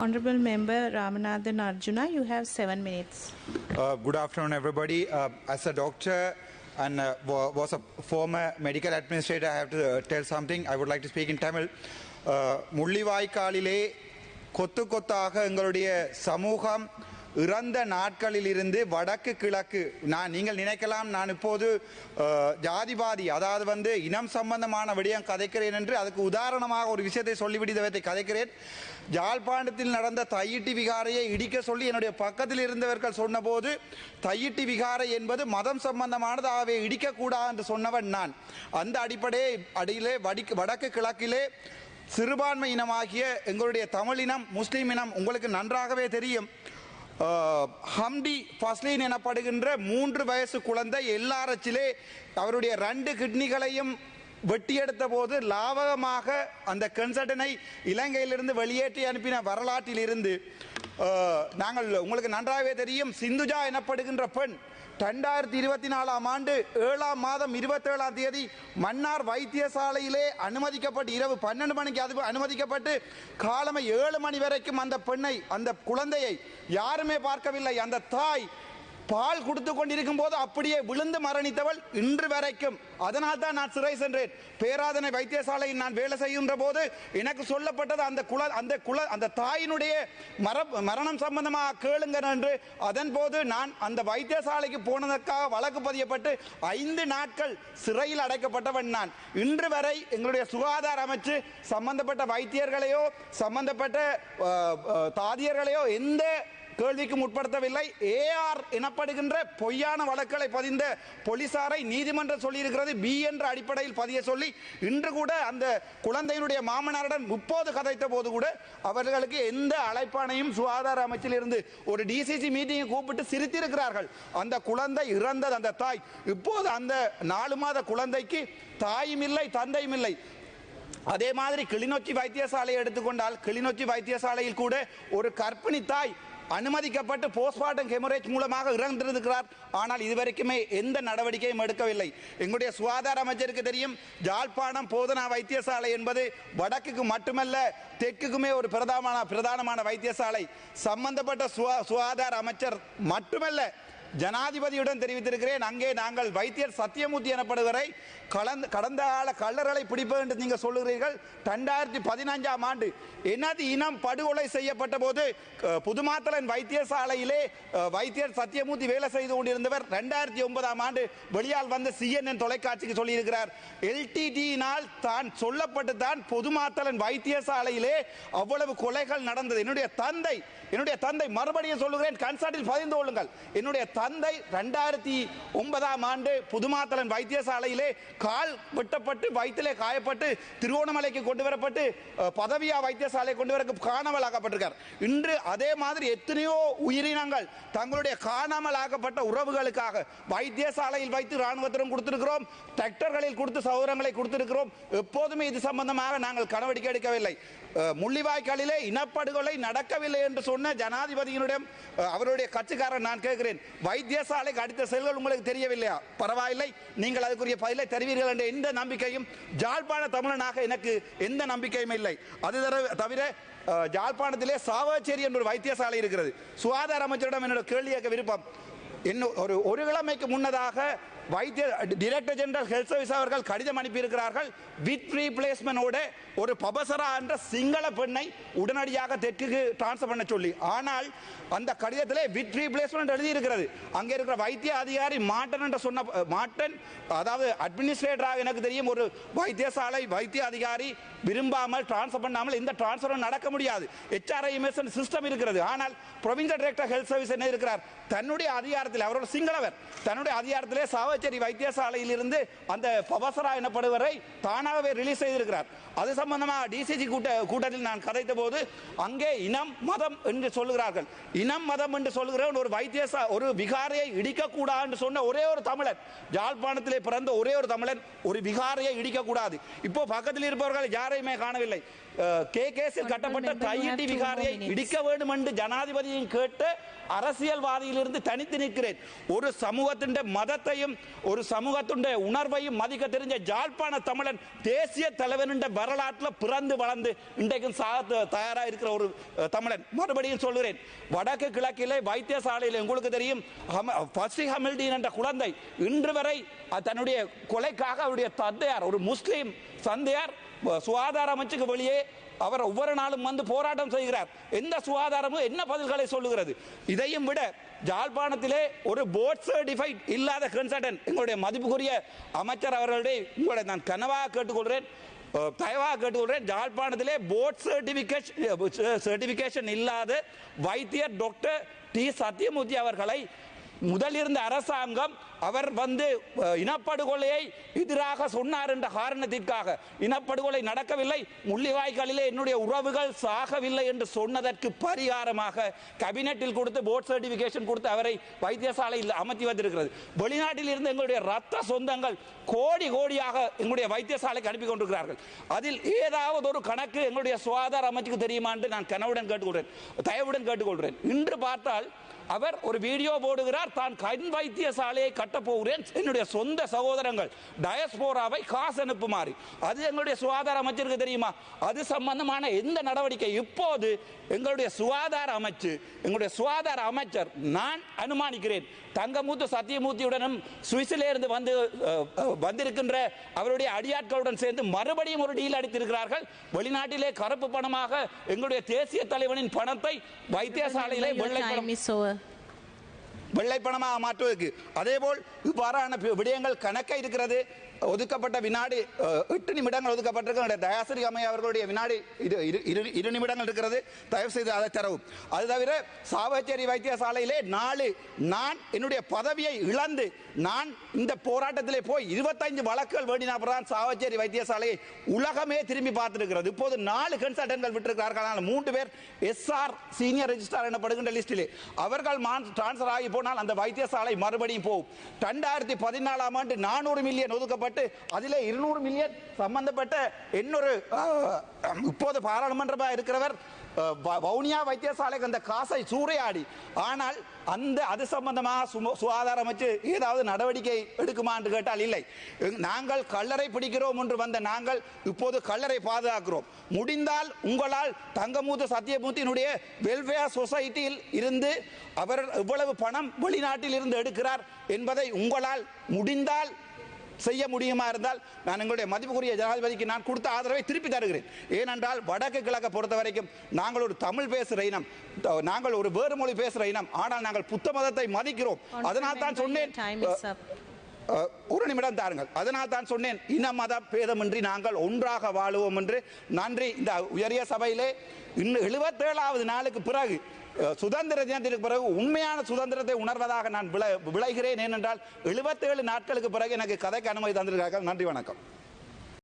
Honorable Member Ramanathan Arjuna, you have 7 minutes. Good afternoon, everybody. As a doctor and was a former medical administrator, I have to tell something. I would like to speak in Tamil. முள்ளிவாய்க்காலிலே கொத்து கொத்தாக எங்களுடைய சமூகம் இறந்த நாட்களிலிருந்து வடக்கு கிழக்கு நீங்கள் நினைக்கலாம் நான் இப்போது ஜாதிவாதி அதாவது இனம் சம்பந்தமான விடயம் கதைக்கிறேன் என்று அதுக்கு உதாரணமாக ஒரு விஷயத்தை சொல்லிவிடுவதை கதைக்கிறேன். யாழ்ப்பாணத்தில் நடந்த தையிட்டி விகாரையை இடிக்க சொல்லி என்னுடைய பக்கத்தில் இருந்தவர்கள் சொன்னபோது தையிட்டி விகாரை என்பது மதம் சம்பந்தமானது, ஆகவே இடிக்கக்கூடாது என்று சொன்னவன் நான். அந்த அடியிலே வடக்கு கிழக்கிலே சிறுபான்மை இனமாகிய எங்களுடைய தமிழினம் முஸ்லீம் இனம் உங்களுக்கு நன்றாகவே தெரியும். ஹம்டி ஃபஸ்லீன் எனப்படுகின்ற 3 வயசு குழந்தை எல்லாரச்சிலே அவருடைய 2 கிட்னிகளையும் வெட்டியெடுத்த போது லாவகமாக அந்த கன்சல்டனை இலங்கையிலிருந்து வெளியேற்றி அனுப்பின வரலாற்றில் இருந்து நாங்கள் உங்களுக்கு நன்றாகவே தெரியும். சிந்துஜா எனப்படுகின்ற பெண் 2024ஆம் ஆண்டு 7ஆம் மாதம் 27ஆம் தேதி மன்னார் வைத்தியசாலையிலே அனுமதிக்கப்பட்டு இரவு 12 மணிக்கு அனுமதிக்கப்பட்டு காலமை 7 மணி வரைக்கும் அந்த பெண்ணை அந்த குழந்தையை யாருமே பார்க்கவில்லை. அந்த தாய் பால் கொடுத்து கொண்டிருக்கும் போது அப்படியே விழுந்து மரணித்தவள் இன்று வரைக்கும். அதனால் தான் நான் சிறை சென்றேன். பேராதனை வைத்தியசாலையில் நான் வேலை செய்கின்ற போது எனக்கு சொல்லப்பட்டது அந்த தாயினுடைய மரணம் சம்பந்தமாக கேளுங்க என்று. அதன் போது நான் அந்த வைத்தியசாலைக்கு போனதற்காக வழக்கு பதியப்பட்டு 5 நாட்கள் சிறையில் அடைக்கப்பட்டவன் நான். இன்று வரை எங்களுடைய சுகாதார அமைச்சு சம்பந்தப்பட்ட வைத்தியர்களையோ சம்பந்தப்பட்ட தாதியர்களையோ எந்த கேள்விக்கும் உட்படுத்தவில்லை. ஏஆர் எனப்படுகின்ற பொய்யான வழக்குகளை பதிந்த போலீசாரை நீதிமன்றம் சொல்லியிருக்கிறது பி என்ற அடிப்படையில் பதிய சொல்லி இன்று கூட அந்த குழந்தையினுடைய மாமனாருடன் 30 கதைத்த போது கூட அவர்களுக்கு எந்த அழைப்பானையும் சுகாதார அமைச்சில் இருந்து ஒரு டிசிசி மீட்டிங்கை கூப்பிட்டு சிரித்திருக்கிறார்கள். அந்த குழந்தை இறந்தது அந்த தாய். இப்போது அந்த 4 மாத குழந்தைக்கு தாயும் இல்லை தந்தையும் இல்லை. அதே மாதிரி கிளிநொச்சி வைத்தியசாலையை எடுத்துக்கொண்டால் கிளிநொச்சி வைத்தியசாலையில் கூட ஒரு கர்ப்பிணி தாய் அனுமதிக்கப்பட்டு போஸ்ட்மார்ட்டம் ஹெமரேஜ் மூலமாக இறந்திருக்கிறார். ஆனால் இதுவரைக்குமே எந்த நடவடிக்கையும் எடுக்கவில்லை. எங்களுடைய சுகாதார அமைச்சருக்கு தெரியும், யாழ்ப்பாணம் போதனா வைத்தியசாலை என்பது வடக்குக்கு மட்டுமல்ல தெற்குக்குமே ஒரு பிரதானமான வைத்தியசாலை. சம்பந்தப்பட்ட சுகாதார அமைச்சர் மட்டுமல்ல ஜனாதிபதியுடன் தெரிவித்திருக்கிறேன். அங்கே நாங்கள் வைத்தியர் சத்தியமூர்த்தி எனப்படுவரை கடந்த கால கள்ளர்களை பிடிப்பது என்று நீங்கள் சொல்லுகிறீர்கள். 2015ஆம் ஆண்டு எனது இனம் படுகொலை செய்யப்பட்ட போது புதுமாத்தலன் வைத்தியசாலையிலே வைத்தியர் சத்தியமூர்த்தி வேலை செய்து கொண்டிருந்தவர் 2009ஆம் ஆண்டு வெளியால் வந்த CNN தொலைக்காட்சிக்கு சொல்லியிருக்கிறார். எல்டிடியினால் தான் சொல்லப்பட்டு தான் புதுமாத்தலன் வைத்தியசாலையிலே அவ்வளவு கொலைகள் நடந்தது. என்னுடைய தந்தை மறுபடியும் சொல்லுகிறேன், கன்சர்ட்டில் பதிந்து கொள்ளுங்கள். என்னுடைய தந்தை 2009ஆம் ஆண்டு புதுமாத்தலன் வைத்தியசாலையிலே கால் வெட்டப்பட்டு வயிற்றிலே காயப்பட்டு திருவோணமலைக்கு கொண்டு வரப்பட்டு பதவியா வைத்தியசாலை கொண்டு வர காணாமல் ஆக்கப்பட்டிருக்கார். இன்று அதே மாதிரி எத்தனையோ உயிரினங்கள் தங்களுடைய காணாமல் ஆக்கப்பட்ட உறவுகளுக்காக வைத்தியசாலையில் வைத்து ராணுவத்திடம் கொடுத்திருக்கிறோம், டிராக்டர்களில் கொடுத்து சௌரங்களை கொடுத்திருக்கிறோம். எப்போதுமே இது சம்பந்தமாக நாங்கள் நடவடிக்கை எடுக்கவில்லை. முள்ளிவாய்க்காலிலே இனப்படுகொலை நடக்கவில்லை என்று சொன்ன ஜனாதிபதியினுடன் அவருடைய கட்சிக்காரன் நான் கேட்கிறேன், வைத்தியசாலைக்கு அடித்த செயல்கள் உங்களுக்கு தெரியவில்லையா? பரவாயில்லை, நீங்கள் அதுக்குரிய பதிலை தருவீர்கள் என்ற எந்த நம்பிக்கையும் ஜாழ்ப்பாண தமிழனாக எனக்கு எந்த நம்பிக்கையும் இல்லை. அது தவிர ஜாழ்ப்பாணத்திலே சாவச்சேரி என்ற ஒரு வைத்தியசாலை இருக்கிறது. சுகாதார அமைச்சரிடம் என்னோட கேள்வி கேட்க விருப்பம். ஒரு கிழமைக்கு முன்னதாக டைரக்டர் ஜெனரல் ஹெல்த் சர்வீஸ் அவர்கள் கடிதம் அனுப்பியிருக்கிறார்கள். வித் ரீப்ளேஸ்மெண்டோட ஒரு பபசரா என்ற சிங்கள பெண்ணை உடனடியாக தெற்குக்கு டிரான்ஸ்ஃபர் பண்ண சொல்லி. ஆனால் அந்த கடிதத்திலே வித் ரீப்ளேஸ்மெண்ட் எழுதியிருக்கிறது. அங்கே இருக்கிற வைத்திய அதிகாரி மாட்டன் என்று சொன்ன மாட்டன், அதாவது அட்மினிஸ்ட்ரேட்டராக எனக்கு தெரியும் ஒரு வைத்தியசாலை வைத்திய அதிகாரி விரும்பாமல் டிரான்ஸ்ஃபர் பண்ணாமல் இந்த டிரான்ஸ்ஃபர் நடக்க முடியாது. HRIMS சிஸ்டம் இருக்கிறது. ஆனால் ப்ரொவின்சியல் டைரக்டர் ஹெல்த் சர்வீஸ் என்ன இருக்கிறார், தன்னுடைய அதிகாரத்தில் அவரோட சிங்களவர் தன்னுடைய அதிகாரத்திலே சாவச்சேரி வைத்தியசாலையில் இருந்து அந்த பவசரா எனப்படுவரை தானாகவே ரிலீஸ் செய்திருக்கிறார். அது சம்பந்தமாக டிசிசி கூட்டத்தில் நான் கதைத்த போது அங்கே இனம் மதம் என்று சொல்லுகிறார்கள். இனம் மதம் என்று சொல்லுகிற ஒரு விகாரையை இடிக்கக்கூடாது என்று சொன்ன ஒரே ஒரு தமிழன், யாழ்ப்பாணத்திலே பிறந்த ஒரே ஒரு தமிழன் ஒரு விகாரையை இடிக்கக்கூடாது. இப்போ பக்கத்தில் இருப்பவர்கள் யாரையுமே காணவில்லை. கேகேஸில் கட்டப்பட்ட தையிட்டி விகாரையை இடிக்க வேண்டும் என்று ஜனாதிபதியும் கேட்டு அரசியல்வாதியிலிருந்து தனித்து நிற்கிறேன். ஒரு சமூகத்தின் மதத்தையும் ஒரு சமூகத்துடைய உணர்வையும் மதிக்க தெரிஞ்ச ஜாழ்ப்பாண தமிழன் தேசிய தலைவன் என்ற வரலாற்றில் பிறந்து வளர்ந்து இன்றைக்கும் தயாராக இருக்கிற ஒரு தமிழன். மறுபடியும் சொல்கிறேன், வடக்கு கிழக்கிலே வைத்தியசாலையில் உங்களுக்கு தெரியும் பசி ஹமில்டீன் என்ற குழந்தை இன்று வரை தன்னுடைய கொலைக்காக அவருடைய தந்தையார் ஒரு முஸ்லீம் தந்தையார் சுகாதார அமைச்சுக்கு வெளியே அவர் ஒவ்வொரு நாளும் வந்து போராட்டம் செய்கிறார். எந்த சுகாதாரமும் என்ன பதில்களை சொல்லுகிறது? இதையும் விட ஜாழ்ப்பாணத்திலே ஒரு போர்ட் சர்டிஃபைட் இல்லாத கன்சல்டன்ட் எங்களுடைய மதிப்புக்குரிய அமைச்சர் அவர்களுடைய உங்களை நான் கனவாக கேட்டுக்கொள்கிறேன், தயவாக கேட்டுக்கொள்கிறேன். ஜாழ்ப்பாணத்திலே போர்ட் சர்டிஃபிகேஷன் இல்லாத வைத்தியர் டாக்டர் டி சத்தியமூர்த்தி அவர்களை முதலிருந்த அரசாங்கம் அவர் வந்து இனப்படுகொலையை எதிராக சொன்னார் என்ற காரணத்திற்காக இனப்படுகொலை நடக்கவில்லை, முள்ளிவாய்க்காலிலே என்னுடைய உறவுகள் சாகவில்லை என்று சொன்னதற்கு பரிகாரமாக கேபினெட்டில் கொடுத்து போர்ட் சர்டிபிகேஷன் கொடுத்து அவரை வைத்தியசாலையில் அமர்த்தி வந்திருக்கிறது. வெளிநாட்டில் இருந்து எங்களுடைய ரத்த சொந்தங்கள் கோடி கோடியாக எங்களுடைய வைத்தியசாலைக்கு அனுப்பி கொண்டிருக்கிறார்கள். அதில் ஏதாவது ஒரு கணக்கு எங்களுடைய சுகாதார அமைச்சுக்கு தெரியுமா என்று நான் கனவுடன் கேட்டுக்கொள்கிறேன், தயவுடன் கேட்டுக்கொள்கிறேன். இன்று பார்த்தால் அவர் ஒரு வீடியோ போடுகிறார், தான் கண் வைத்தியசாலையை கட்டப் போகிறேன், என்னுடைய சொந்த சகோதரங்கள் டயஸ்போராவை காசு அனுப்புமாறு. அது எங்களுடைய சுகாதார அமைச்சருக்கு தெரியுமா? அது சம்பந்தமான எந்த நடவடிக்கை? இப்போது எங்களுடைய சுகாதார அமைச்சு, எங்களுடைய சுகாதார அமைச்சர் நான் அனுமானிக்கிறேன் தங்கமூத்து சத்தியமூர்த்தியுடனும் சுவிஸிலே இருந்து வந்திருக்கின்ற அவருடைய அடியாட்களுடன் சேர்ந்து மறுபடியும் ஒரு டீல் அடித்திருக்கிறார்கள். வெளிநாட்டிலே கருப்பு பணமாக எங்களுடைய தேசிய தலைவனின் பணத்தை வைத்தியசாலையிலே வெள்ளை பணமாக மாற்றுவதற்கு. அதேபோல் இவ்வாறான விடயங்கள் கணக்க இருக்கிறது. ஒதுக்கப்பட்ட வினாடி 8 நிமிடங்கள் ஒதுக்கப்பட்டிருக்க தயாசிரி அம்மை அவர்களுடைய வினாடி 2 நிமிடங்கள் இருக்கிறது. தயவு செய்து அதை தரவும். அது தவிர சாவச்சேரி வைத்தியசாலையிலே நான் என்னுடைய பதவியை இழந்து நான் இந்த போராட்டத்திலே போய் 25 வழக்குகள் வேண்டினால்தான் சாவச்சேரி வைத்தியசாலையை உலகமே திரும்பி பார்த்திருக்கிறது. இப்போது 4 கன்சல்டன்ட்கள் விட்டிருக்கிறார்கள். 3 பேர் SR சீனியர் ரெஜிஸ்ட்ரார் எனப்படுகின்ற லிஸ்டிலே அவர்கள் டிரான்ஸ்பர் ஆகி போனால் அந்த வைத்தியசாலை மறுபடியும் போகும். 2014ஆம் ஆண்டு 400 மில்லியன் ஒதுக்கப்பட்டு அதிலே 200 மில்லியன் சம்பந்தப்பட்ட இன்னொரு இப்போது பாராளுமன்றமாக இருக்கிறவர் வவுனியா வைத்தியசாலைக்கு அந்த காசை சூறையாடி, ஆனால் அது சம்பந்தமாக சுகாதார அமைச்சு ஏதாவது நடவடிக்கை எடுக்குமா என்று கேட்டால் இல்லை. நாங்கள் கல்லறை பிடிக்கிறோம் என்று வந்த நாங்கள் இப்போது கல்லறை பாதுகாக்கிறோம். முடிந்தால் உங்களால் தங்கமூத்து சத்தியமூர்த்தியினுடைய வெல்ஃபேர் சொசைட்டியில் இருந்து அவர் எவ்வளவு பணம் வெளிநாட்டில் இருந்து எடுக்கிறார் என்பதை உங்களால் முடிந்தால் செய்ய முடியுமா இருந்தால் நான் எங்களுடைய மதிப்புக்குரிய ஜனாதிபதிக்கு நான் கொடுத்த ஆதரவை திருப்பி தருகிறேன். ஏனென்றால் வடக்கு கிழக்கை பொறுத்த வரைக்கும் நாங்கள் ஒரு தமிழ் பேசுகிற இனம், நாங்கள் ஒரு வேறு மொழி பேசுகிற இனம், ஆனால் நாங்கள் புத்த மதத்தை மதிக்கிறோம். அதனால் தான் சொன்னேன், ஒரு நிமிடம் தாருங்கள், அதனால் தான் சொன்னேன் இன மத பேதமின்றி நாங்கள் ஒன்றாக வாழுவோம் என்று. நன்றி. இந்த உயரிய சபையிலே இன்னும் 77வது நாளுக்கு பிறகு சுதந்திர தினத்திற்கு பிறகு உண்மையான சுதந்திரத்தை உணர்வதாக நான் விளைகிறேன். ஏனென்றால் 77 நாட்களுக்கு பிறகு எனக்கு கதைக்கு அனுமதி தந்திருக்கிறார்கள். நன்றி, வணக்கம்.